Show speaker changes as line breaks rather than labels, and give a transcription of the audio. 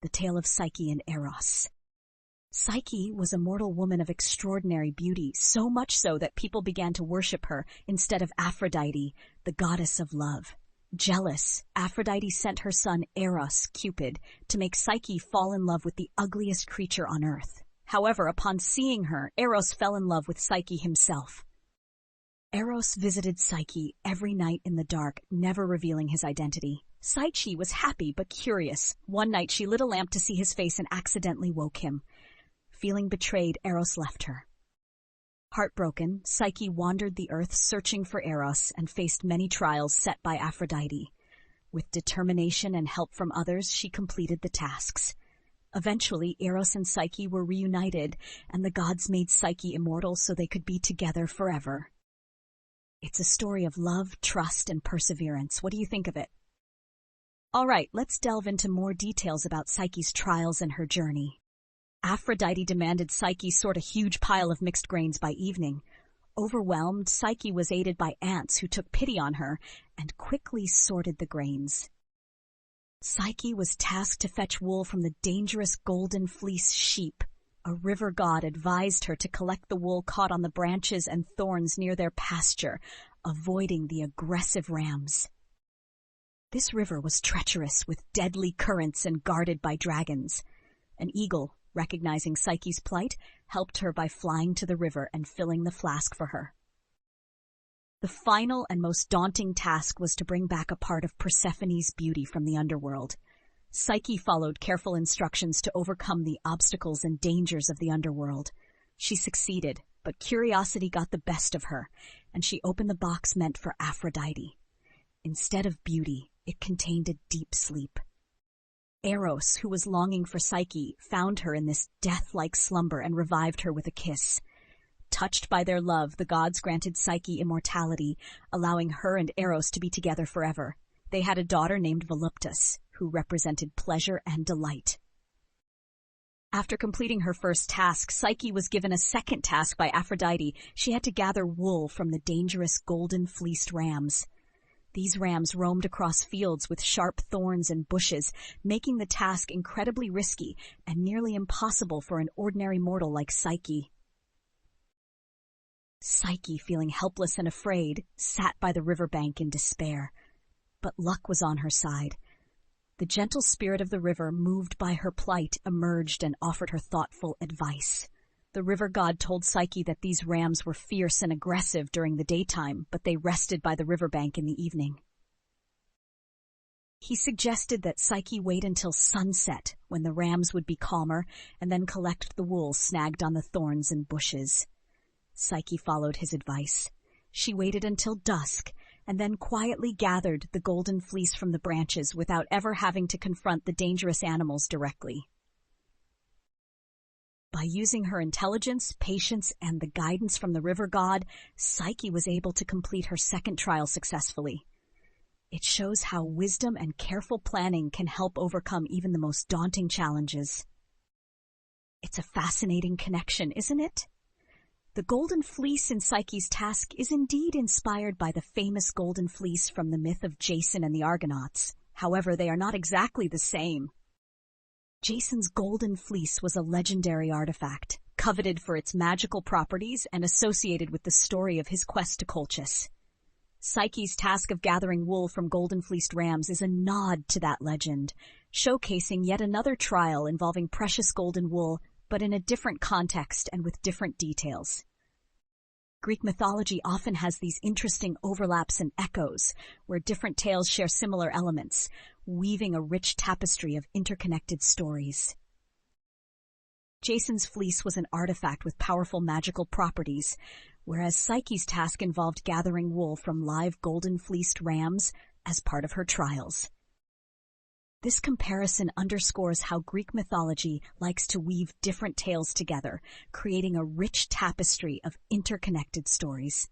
the tale of Psyche and Eros. Psyche was a mortal woman of extraordinary beauty, so much so that people began to worship her instead of Aphrodite, the goddess of love. Jealous, Aphrodite sent her son Eros, Cupid, to make Psyche fall in love with the ugliest creature on earth. However, upon seeing her, Eros fell in love with Psyche himself. Eros visited Psyche every night in the dark, never revealing his identity. Psyche was happy but curious. One night she lit a lamp to see his face and accidentally woke him. Feeling betrayed, Eros left her. Heartbroken, Psyche wandered the earth searching for Eros and faced many trials set by Aphrodite. With determination and help from others, she completed the tasks. Eventually, Eros and Psyche were reunited, and the gods made Psyche immortal so they could be together forever. It's a story of love, trust, and perseverance. What do you think of it? All right, let's delve into more details about Psyche's trials and her journey. Aphrodite demanded Psyche sort a huge pile of mixed grains by evening. Overwhelmed, Psyche was aided by ants who took pity on her and quickly sorted the grains. Psyche was tasked to fetch wool from the dangerous golden fleece sheep. A river god advised her to collect the wool caught on the branches and thorns near their pasture, avoiding the aggressive rams. This river was treacherous with deadly currents and guarded by dragons. An eagle, recognizing Psyche's plight, helped her by flying to the river and filling the flask for her. The final and most daunting task was to bring back a part of Persephone's beauty from the underworld. Psyche followed careful instructions to overcome the obstacles and dangers of the underworld. She succeeded, but curiosity got the best of her, and she opened the box meant for Aphrodite. Instead of beauty, it contained a deep sleep. Eros, who was longing for Psyche, found her in this death-like slumber and revived her with a kiss. Touched by their love, the gods granted Psyche immortality, allowing her and Eros to be together forever. They had a daughter named Voluptus, who represented pleasure and delight. After completing her first task, Psyche was given a second task by Aphrodite. She had to gather wool from the dangerous golden-fleeced rams. These rams roamed across fields with sharp thorns and bushes, making the task incredibly risky and nearly impossible for an ordinary mortal like Psyche. Psyche, feeling helpless and afraid, sat by the riverbank in despair. But luck was on her side. The gentle spirit of the river, moved by her plight, emerged and offered her thoughtful advice. The river god told Psyche that these rams were fierce and aggressive during the daytime, but they rested by the riverbank in the evening. He suggested that Psyche wait until sunset, when the rams would be calmer, and then collect the wool snagged on the thorns and bushes. Psyche followed his advice. She waited until dusk, and then quietly gathered the golden fleece from the branches without ever having to confront the dangerous animals directly. By using her intelligence, patience, and the guidance from the river god, Psyche was able to complete her second trial successfully. It shows how wisdom and careful planning can help overcome even the most daunting challenges. It's a fascinating connection, isn't it? The golden fleece in Psyche's task is indeed inspired by the famous golden fleece from the myth of Jason and the Argonauts. However, they are not exactly the same. Jason's golden fleece was a legendary artifact, coveted for its magical properties and associated with the story of his quest to Colchis. Psyche's task of gathering wool from golden-fleeced rams is a nod to that legend, showcasing yet another trial involving precious golden wool, but in a different context and with different details. Greek mythology often has these interesting overlaps and echoes, where different tales share similar elements, weaving a rich tapestry of interconnected stories. Jason's fleece was an artifact with powerful magical properties, whereas Psyche's task involved gathering wool from live golden-fleeced rams as part of her trials. This comparison underscores how Greek mythology likes to weave different tales together, creating a rich tapestry of interconnected stories.